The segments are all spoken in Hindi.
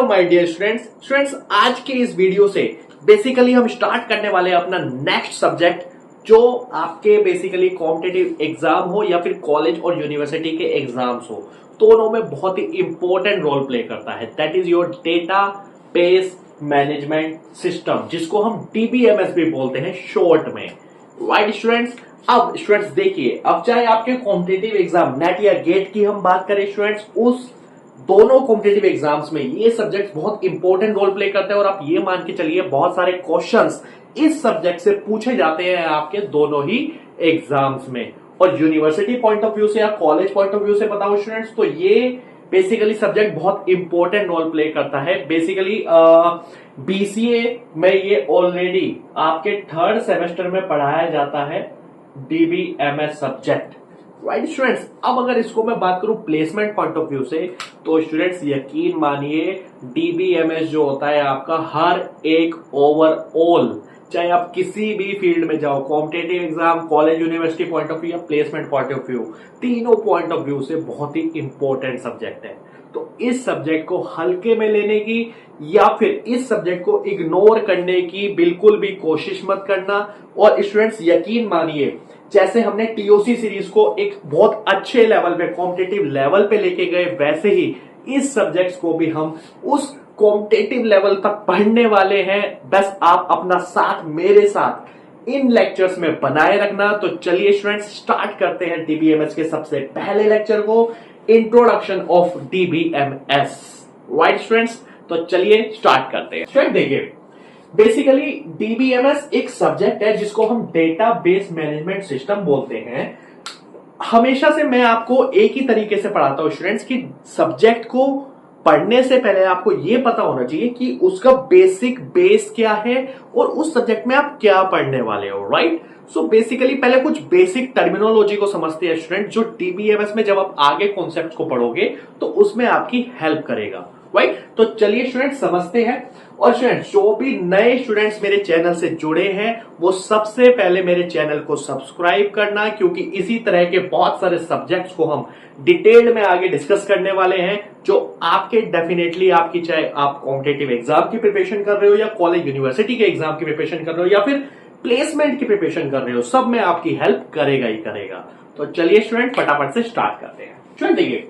माय डियर स्टूडेंट्स आज के इस वीडियो से बेसिकली हम स्टार्ट करने वाले हैं अपना नेक्स्ट सब्जेक्ट जो आपके बेसिकली कॉम्पिटिटिव एग्जाम हो या फिर कॉलेज और यूनिवर्सिटी के एग्जाम्स हो, दोनों में बहुत ही इंपॉर्टेंट रोल प्ले करता है। That is your data base management system, जिसको हम डीबीएमएस भी बोलते हैं शॉर्ट में। राइट स्टूडेंट्स, अब स्टूडेंट्स देखिए, अब चाहे आपके कॉम्पिटिटिव एग्जाम नेट या गेट की हम बात करें स्टूडेंट्स, उस दोनों कॉम्पिटिटिव एग्जाम्स में ये सब्जेक्ट बहुत इंपॉर्टेंट रोल प्ले करते हैं और आप ये मान के चलिए बहुत सारे क्वेश्चंस इस सब्जेक्ट से पूछे जाते हैं आपके दोनों ही एग्जाम्स में। और यूनिवर्सिटी पॉइंट ऑफ व्यू से या कॉलेज पॉइंट ऑफ व्यू से बताओ स्टूडेंट्स, तो ये बेसिकली सब्जेक्ट बहुत इंपॉर्टेंट रोल प्ले करता है। बेसिकली बीसीए में ये ऑलरेडी आपके थर्ड सेमेस्टर में पढ़ाया जाता है डीबीएमएस सब्जेक्ट। राइट स्टूडेंट्स, अब अगर इसको मैं बात करूं प्लेसमेंट पॉइंट ऑफ व्यू से, तो स्टूडेंट्स यकीन मानिए डीबीएमएस जो होता है आपका हर एक ओवरऑल, चाहे आप किसी भी फील्ड में जाओ, competitive exam, college, university point of view या प्लेसमेंट पॉइंट ऑफ व्यू, तीनों पॉइंट ऑफ व्यू से बहुत ही इंपॉर्टेंट सब्जेक्ट है। तो इस सब्जेक्ट को हल्के में लेने की या फिर इस सब्जेक्ट को इग्नोर करने की बिल्कुल भी कोशिश मत करना। और स्टूडेंट्स यकीन मानिए, जैसे हमने टीओसी सीरीज को एक बहुत अच्छे लेवल पे, कॉम्पिटिटिव लेवल पे लेके गए, वैसे ही इस सब्जेक्ट्स को भी हम उस कॉम्पिटिटिव लेवल तक पढ़ने वाले हैं। बस आप अपना साथ मेरे साथ इन लेक्चर्स में बनाए रखना। तो चलिए स्टूडेंट्स स्टार्ट करते हैं डीबीएमएस के सबसे पहले लेक्चर को, introduction of DBMS. Right students, तो चलिए स्टार्ट करते हैं। स्टूडेंट देखिए, बेसिकली डीबीएमएस एक सब्जेक्ट है जिसको हम डेटाबेस मैनेजमेंट सिस्टम बोलते हैं। हमेशा से मैं आपको एक ही तरीके से पढ़ाता हूं स्टूडेंट्स कि सब्जेक्ट को पढ़ने से पहले आपको यह पता होना चाहिए कि उसका बेसिक बेस क्या है और उस सब्जेक्ट में आप क्या पढ़ने वाले हो। राइट, सो बेसिकली पहले कुछ बेसिक टर्मिनोलॉजी को समझते हैं स्टूडेंट, जो डीबीएमएस में जब आप आगे कॉन्सेप्ट को पढ़ोगे तो उसमें आपकी हेल्प करेगा। राइट, तो चलिए स्टूडेंट समझते हैं। और स्टूडेंट जो भी नए स्टूडेंट्स मेरे चैनल से जुड़े हैं, वो सबसे पहले मेरे चैनल को सब्सक्राइब करना, क्योंकि इसी तरह के बहुत सारे सब्जेक्ट्स को हम डिटेल में आगे डिस्कस करने वाले हैं, जो आपके डेफिनेटली आपकी, चाहे आप कॉम्पिटिटिव एग्जाम की प्रिपरेशन कर रहे हो या कॉलेज यूनिवर्सिटी के एग्जाम की प्रिपरेशन कर रहे हो या फिर प्लेसमेंट की प्रिपरेशन कर रहे हो, सब में आपकी हेल्प करेगा ही करेगा। तो चलिए स्टूडेंट फटाफट से स्टार्ट करते हैं। स्टूडेंट देखिए,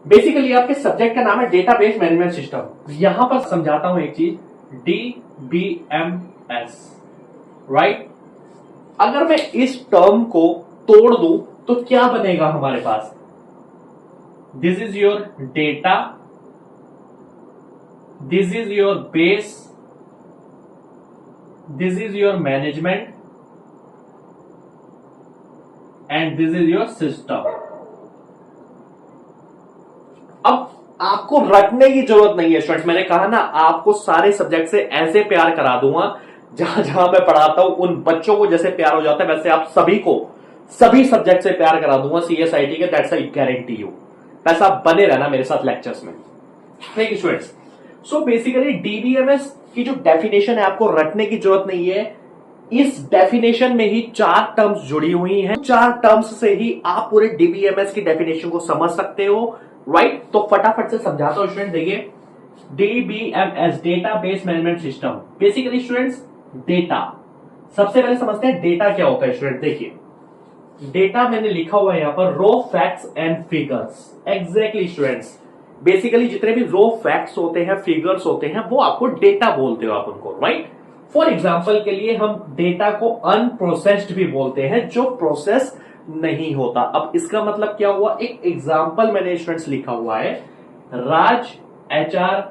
बेसिकली आपके सब्जेक्ट का नाम है डेटाबेस मैनेजमेंट सिस्टम। यहां पर समझाता हूं एक चीज, डीबीएमएस। राइट, अगर मैं इस टर्म को तोड़ दूं तो क्या बनेगा हमारे पास? This is your data, this is your base, this is your management and this is your system. अब आपको रटने की जरूरत नहीं है स्टूडेंट्स, मैंने कहा ना आपको सारे सब्जेक्ट से ऐसे प्यार करा दूंगा, जहां जहां मैं पढ़ाता हूं उन बच्चों को जैसे प्यार हो जाता है, वैसे आप सभी को सभी सब्जेक्ट से प्यार करा दूंगा सीएसआईटी के। That's I guarantee you. वैसा बने रहना मेरे साथ लेक्चर्स में। ठीक है स्टूडेंट्स, सो बेसिकली डीबीएमएस की जो डेफिनेशन है, आपको रटने की जरूरत नहीं है। इस डेफिनेशन में ही 4 टर्म्स जुड़ी हुई हैं। 4 टर्म्स से ही आप पूरे डीबीएमएस की डेफिनेशन को समझ सकते हो। राइट, तो फटाफट से समझाता हूं स्टूडेंट। देखिए, DBMS database management system. Basically students data, सबसे पहले समझते हैं डेटा क्या होता है। स्टूडेंट देखिए, डेटा मैंने लिखा हुआ है यहां पर, raw facts and figures. Exactly students, basically जितने भी रॉ फैक्ट्स होते हैं, फिगर्स होते हैं, वो आपको डेटा बोलते हो आप उनको। राइट, फॉर एग्जाम्पल के लिए हम डेटा को अनप्रोसेस्ड भी बोलते हैं, जो प्रोसेस नहीं होता। अब इसका मतलब क्या हुआ? एक एग्जाम्पल मैंने स्टूडेंट्स लिखा हुआ है, Raj HR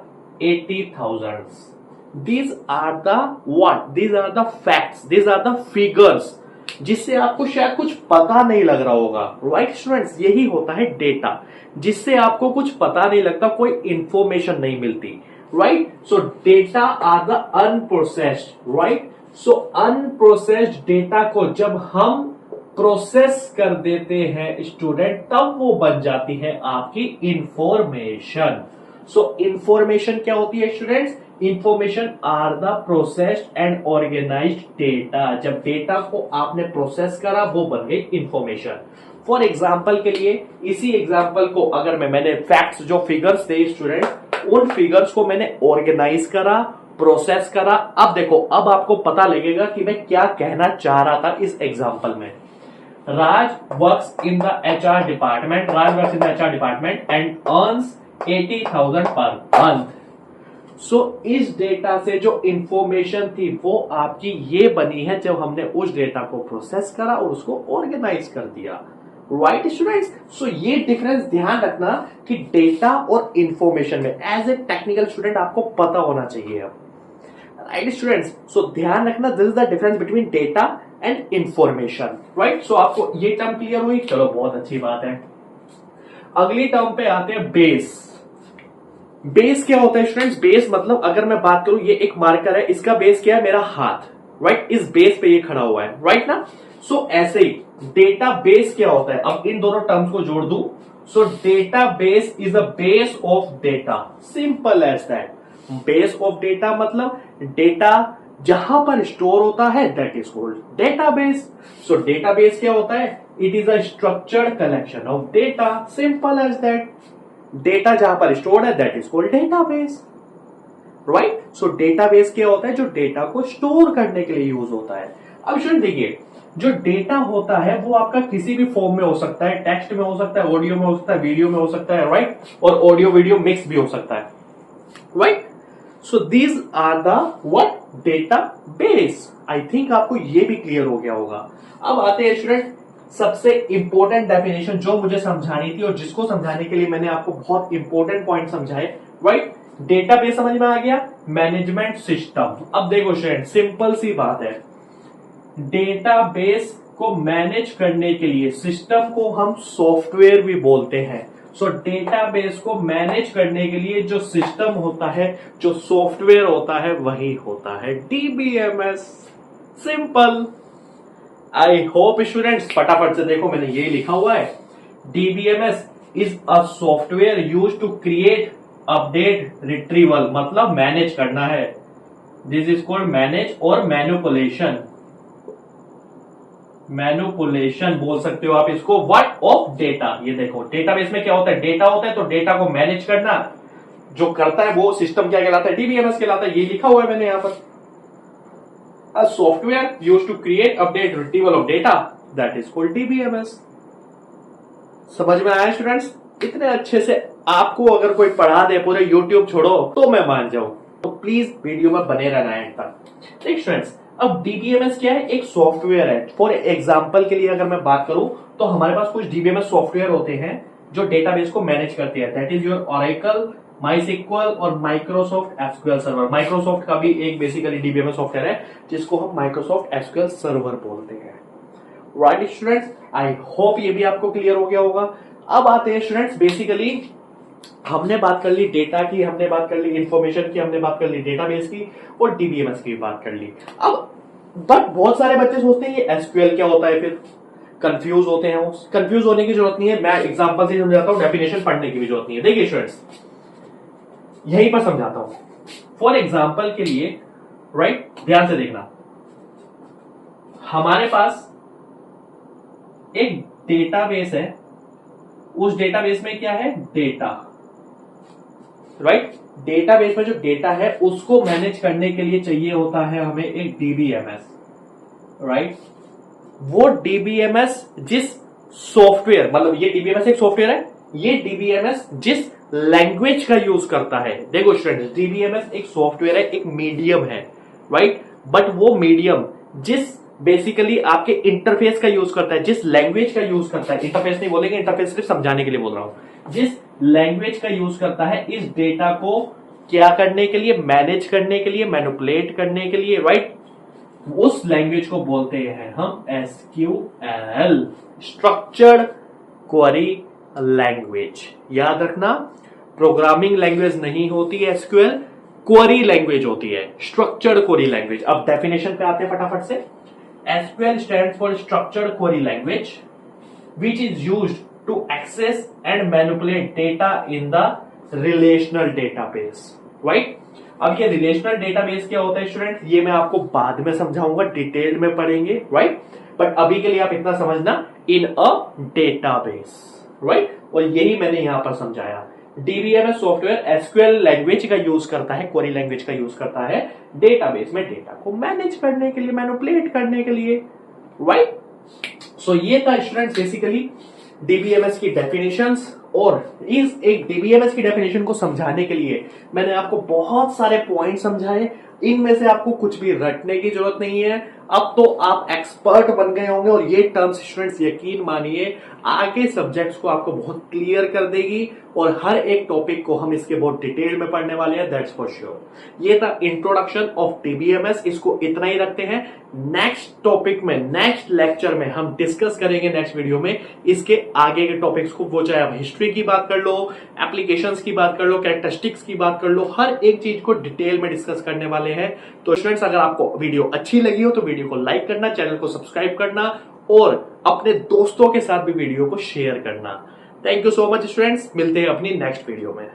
80,000। These are the what? These are the facts, these are the figures, जिससे आपको शायद कुछ पता नहीं लग रहा होगा। राइट स्टूडेंट्स, यही होता है डेटा, जिससे आपको कुछ पता नहीं लगता, कोई इंफॉर्मेशन नहीं मिलती। Right, so data are the unprocessed. Right, so unprocessed data को जब हम प्रोसेस कर देते हैं स्टूडेंट, तब वो बन जाती है आपकी इंफॉर्मेशन। सो इंफॉर्मेशन क्या होती है students? Information are the processed and organised data. जब डेटा को आपने प्रोसेस करा, वो बन गई इंफॉर्मेशन। फॉर एग्जाम्पल के लिए, इसी एग्जाम्पल को अगर मैंने फैक्ट्स जो फिगर्स थे स्टूडेंट, उन फिगर्स को मैंने ऑर्गेनाइज करा, प्रोसेस करा। अब देखो, अब आपको पता लगेगा कि मैं क्या कहना चाह रहा था इस एग्जाम्पल में। Raj works in the HR department. Raj works in the HR department and earns 80,000 per month. So इस डेटा से जो इंफॉर्मेशन थी वो आपकी ये बनी है जब हमने उस डेटा को प्रोसेस करा और उसको ऑर्गेनाइज कर दिया। Right students? सो ये डिफरेंस ध्यान रखना कि डेटा और इंफॉर्मेशन में एज ए टेक्निकल स्टूडेंट आपको पता होना चाहिए। अब राइट स्टूडेंट्स? सो ध्यान रखना, this is the difference between data and information. Right? So आपको ये टर्म क्लियर हुई? चलो बहुत अच्छी बात है। अगली टर्म पे आते हैं, बेस। बेस क्या होता है स्टूडेंट्स? बेस मतलब अगर मैं बात करूं, ये एक मार्कर है, इसका बेस क्या है? मेरा हाथ। राइट? इस बेस पे ये खड़ा हुआ है। राइट ना? सो ऐसे ही डेटा बेस क्या होता है? अब इन दोनों टर्म्स को जोड़ दूं, so data base is a base of data. Simple as that. Base of data मतलब डेटा जहां पर स्टोर होता है, that is called database. So database क्या होता है? It is a structured collection of data. Simple as that. Data जहां पर स्टोर्ड है, that is called database. Right? So database क्या होता है? जो डेटा को स्टोर करने के लिए यूज होता है। अब स्टूडेंट देखिए, जो डेटा होता है वो आपका किसी भी फॉर्म में हो सकता है, टेक्स्ट में हो सकता है, ऑडियो में हो सकता है, वीडियो में हो सकता है। राइट? और ऑडियो वीडियो मिक्स भी हो सकता है। Right? So these are the what? Database. I think आपको ये भी क्लियर हो गया होगा। अब आते हैं स्टूडेंट सबसे इंपॉर्टेंट डेफिनेशन जो मुझे समझानी थी और जिसको समझाने के लिए मैंने आपको बहुत इंपॉर्टेंट पॉइंट समझाए। राइट? डेटाबेस समझ में आ गया, मैनेजमेंट सिस्टम। अब देखो स्टूडेंट, सिंपल सी बात है, डेटाबेस को मैनेज करने के लिए सिस्टम को हम सॉफ्टवेयर भी बोलते हैं। सो डेटाबेस को मैनेज करने के लिए जो सिस्टम होता है, जो सॉफ्टवेयर होता है, वही होता है DBMS. Simple. I hope students फटाफट से देखो, मैंने ये लिखा हुआ है, DBMS is a software use to create, update, retrieval, मतलब मैनेज करना है। दिस इज कॉल्ड मैनेज और मैनिपुलेशन। मैनिपुलेशन बोल सकते हो आप इसको, व्हाट? Of data. ये देखो, डेटाबेस में क्या होता है? डेटा होता है, तो डेटा को मैनेज करना जो करता है वो सिस्टम क्या कहलाता है? डीबीएमएस कहलाता है। ये लिखा हुआ है मैंने यहां पर, a software used to create, update, retrieval of data, that is called DBMS. समझ में आया स्टूडेंट्स? इतने अच्छे से आपको अगर कोई पढ़ा दे, पूरे यूट्यूब छोड़ो, तो मैं मान जाऊं। तो प्लीज वीडियो में बने रहना एंड तक। ठीक स्टूडेंट्स? अब डीबीएमएस क्या है? एक सॉफ्टवेयर है। फॉर एग्जांपल के लिए अगर मैं बात करूं, तो हमारे पास कुछ डीबीएमएस सॉफ्टवेयर होते हैं जो डेटाबेस को मैनेज करते हैं। That is your Oracle, MySQL और माइक्रोसॉफ्ट एसक्यूएल सर्वर। माइक्रोसॉफ्ट का भी एक बेसिकली डीबीएमएस सॉफ्टवेयर है जिसको हम माइक्रोसॉफ्ट एसक्यूएल सर्वर बोलते हैं। Right students? आई होप ये भी आपको क्लियर हो गया होगा। अब आते हैं स्टूडेंट्स, बेसिकली हमने बात कर ली डेटा की, हमने बात कर ली इंफॉर्मेशन की, हमने बात कर ली डेटाबेस की और डीबीएमएस की बात कर ली। अब बट बहुत सारे बच्चे सोचते हैं ये एसक्यूएल क्या होता है, फिर कंफ्यूज होते हैं। कंफ्यूज होने की जरूरत नहीं है, मैं एग्जांपल से समझाता हूं, डेफिनेशन पढ़ने की भी जरूरत नहीं है। देखिए स्टूडेंट्स, यहीं पर समझाता हूं। फॉर एग्जांपल के लिए, राइट, ध्यान से देखना, हमारे पास एक डेटाबेस है, उस डेटाबेस में क्या है? डेटा। राइट? डेटाबेस में जो डेटा है उसको मैनेज करने के लिए चाहिए होता है हमें एक डीबीएमएस। राइट? वो डीबीएमएस जिस सॉफ्टवेयर, मतलब ये डीबीएमएस एक सॉफ्टवेयर है, ये डीबीएमएस जिस लैंग्वेज का यूज करता है। देखो स्टूडेंट्स, डीबीएमएस एक सॉफ्टवेयर है, एक मीडियम है। राइट? बट वो मीडियम जिस बेसिकली आपके इंटरफेस का यूज करता है, जिस लैंग्वेज का यूज करता है, इंटरफेस नहीं बोलेंगे, इंटरफेस सिर्फ समझाने के लिए बोल रहा हूं, जिस लैंग्वेज का यूज करता है इस डेटा को क्या करने के लिए? मैनेज करने के लिए, मैनिपुलेट करने के लिए। राइट? उस लैंग्वेज को बोलते हैं हम एसक्यूएल, स्ट्रक्चर्ड क्वेरी लैंग्वेज। याद रखना, प्रोग्रामिंग लैंग्वेज नहीं होती है एसक्यूएल, क्वेरी लैंग्वेज होती है, स्ट्रक्चर्ड क्वेरी लैंग्वेज। अब डेफिनेशन पे आते हैं फटाफट से। SQL stands for structured query language, which is used to access and manipulate data in the relational database. Right? अब ये रिलेशनल डेटाबेस क्या होता है स्टूडेंट, ये मैं आपको बाद में समझाऊंगा, डिटेल में पढ़ेंगे। राइट? बट अभी के लिए आप इतना समझना, इन अ डेटाबेस। राइट? और यही मैंने यहां पर समझाया डीबीएमएस सॉफ्टवेयर एसक्यूएल लैंग्वेज का यूज करता है, क्वेरी लैंग्वेज का यूज करता है डेटाबेस में डेटा को मैनेज करने के लिए, मैनिपुलेट करने के लिए, राइट। सो ये था स्टूडेंट्स बेसिकली डीबीएमएस की डेफिनेशंस। और इस एक डीबीएमएस की डेफिनेशन को समझाने के लिए मैंने आपको बहुत सारे पॉइंट समझाए। इनमें से आपको कुछ भी रटने की जरूरत नहीं है। अब तो आप एक्सपर्ट बन गए होंगे और ये टर्म्स स्टूडेंट्स यकीन मानिए आगे सब्जेक्ट्स को आपको बहुत क्लियर कर देगी और हर एक टॉपिक को हम इसके बहुत डिटेल में पढ़ने वाले हैं, दैट्स फॉर श्योर। ये था इंट्रोडक्शन ऑफ डीबीएमएस, इसको इतना ही रखते हैं। नेक्स्ट टॉपिक में, नेक्स्ट लेक्चर में हम डिस्कस करेंगे नेक्स्ट वीडियो में इसके आगे के टॉपिक्स को, वो चाहे आप हिस्ट्री की बात कर लो, एप्लीकेशंस की बात कर लो, कैरेक्टरिस्टिक्स की बात कर लो, हर एक चीज को डिटेल में डिस्कस करने वाले हैं। तो स्टूडेंट्स अगर आपको वीडियो अच्छी लगी हो तो वीडियो को लाइक करना, चैनल को सब्सक्राइब करना और अपने दोस्तों के साथ भी वीडियो को शेयर करना। Thank you so much students, मिलते हैं अपनी नेक्स्ट वीडियो में।